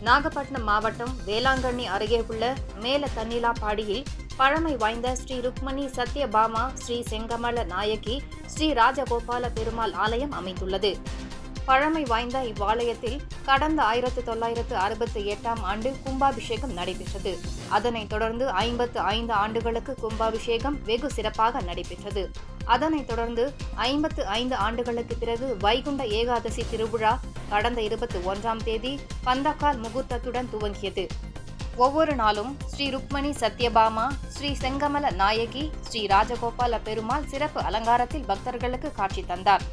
நாகப்பட்டினம் மாவட்டம் வேளாங்கண்ணி அருகே உள்ள மேல தண்ணிலாபாடியில் பழமை வாய்ந்த ஸ்ரீ ருக்மணி சத்யபாமா ஸ்ரீ செங்கமல நாயகி ஸ்ரீ ராஜகோபால பெருமாள் ஆலயம் அமைந்துள்ளது. பழமை வாய்ந்த இவ்வாலயத்தில் கடந்த 1968ஆம் ஆண்டு கும்பாபிஷேகம் நடைபெற்றது. அதனைத் தொடர்ந்து 55 ஆண்டுகளுக்கு கும்பாபிஷேகம் வெகு சிறப்பாக நடைபெற்றது. அதனைத் தொடர்ந்து 55 ஆண்டுகளுக்கு பிறகு வைகுண்ட ஏகாதசி திருவிழா கடந்த 21ஆம் தேதி பந்தக்கால் முகூர்த்தத்துடன் துவங்கியது. ஒவ்வொரு நாளும் ஸ்ரீ ருக்மணி சத்யபாமா ஸ்ரீ செங்கமல நாயகி ஸ்ரீ ராஜகோபால பெருமாள் சிறப்பு அலங்காரத்தில் பக்தர்களுக்கு காட்சி தந்தார்.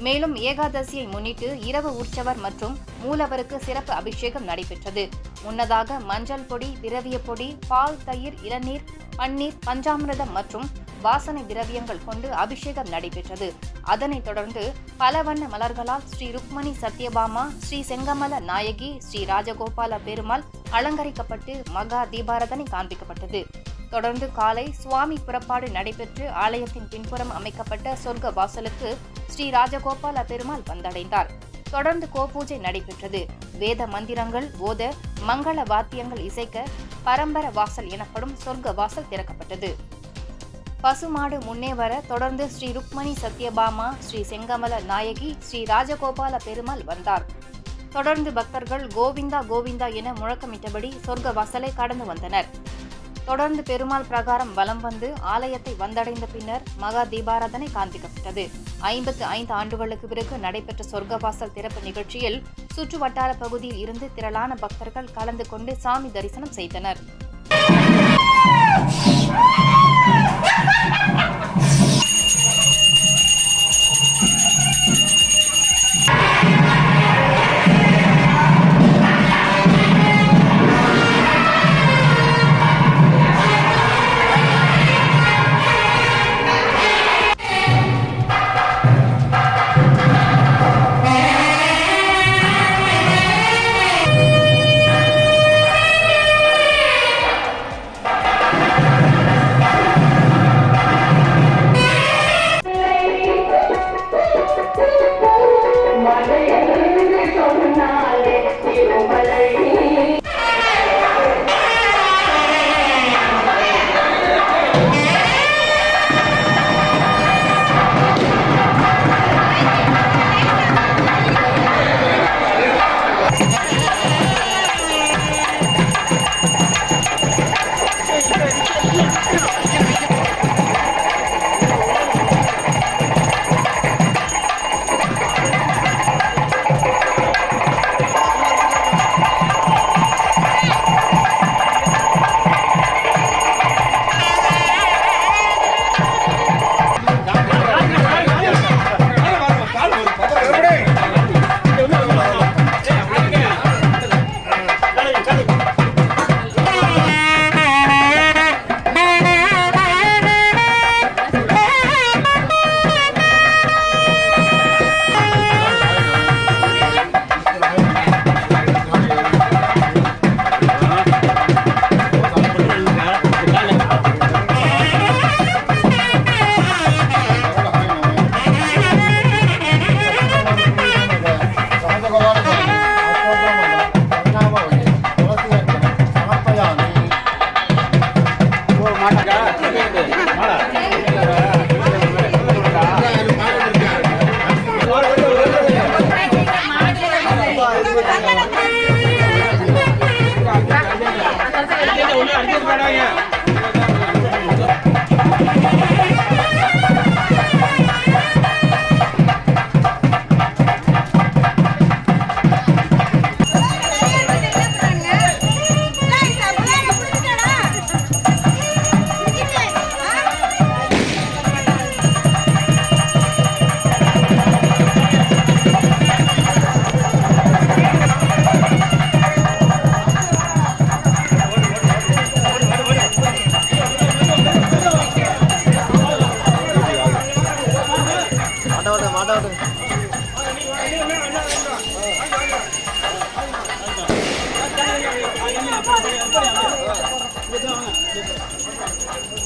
மேலும் ஏகாதசியை முன்னிட்டு இரவு உற்சவர் மற்றும் மூலவருக்கு சிறப்பு அபிஷேகம் நடைபெற்றது. முன்னதாக மஞ்சள் பொடி, திரவிய பொடி, பால், தயிர், இளநீர், பன்னீர், பஞ்சாமிர்தம் மற்றும் வாசனை திரவியங்கள் கொண்டு அபிஷேகம் நடைபெற்றது. அதனைத் தொடர்ந்து பல வண்ண மலர்களால் ஸ்ரீ ருக்மணி சத்யபாமா ஸ்ரீ செங்கமல நாயகி ஸ்ரீ ராஜகோபால பெருமாள் அலங்கரிக்கப்பட்டு மகா தீபாராதனை காண்பிக்கப்பட்டது. தொடர்ந்து காலை சுவாமி புறப்பாடு நடைபெற்று ஆலயத்தின் பின்புறம் அமைக்கப்பட்ட சொர்க்க வாசலுக்கு ஸ்ரீ ராஜகோபால பெருமாள் வந்தடைந்தார். தொடர்ந்து கோபூஜை நடைபெற்றது. வேத மந்திரங்கள் ஓத, மங்கள வாத்தியங்கள் இசைக்க பரம்பர வாசல் எனப்படும் சொர்க்க வாசல் திறக்கப்பட்டது. பசுமாடு முன்னே வர தொடர்ந்து ஸ்ரீ ருக்மணி சத்யபாமா ஸ்ரீ செங்கமல நாயகி ஸ்ரீ ராஜகோபால பெருமாள் வந்தார். தொடர்ந்து பக்தர்கள் கோவிந்தா கோவிந்தா என முழக்கமிட்டபடி சொர்க்க வாசலை கடந்து வந்தனர். தொடர்ந்து பெருமாள் பிரகாரம் வலம் வந்து ஆலயத்தை வந்தடைந்த பின்னர் மகா தீபாராதனை காண்பிக்கப்பட்டது. 55 ஆண்டுகளுக்கு பிறகு நடைபெற்ற சொர்க்கவாசல் திறப்பு நிகழ்ச்சியில் சுற்று வட்டார பகுதியில் இருந்து திரளான பக்தர்கள் கலந்து கொண்டு சாமி தரிசனம் செய்தனர்.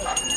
Good.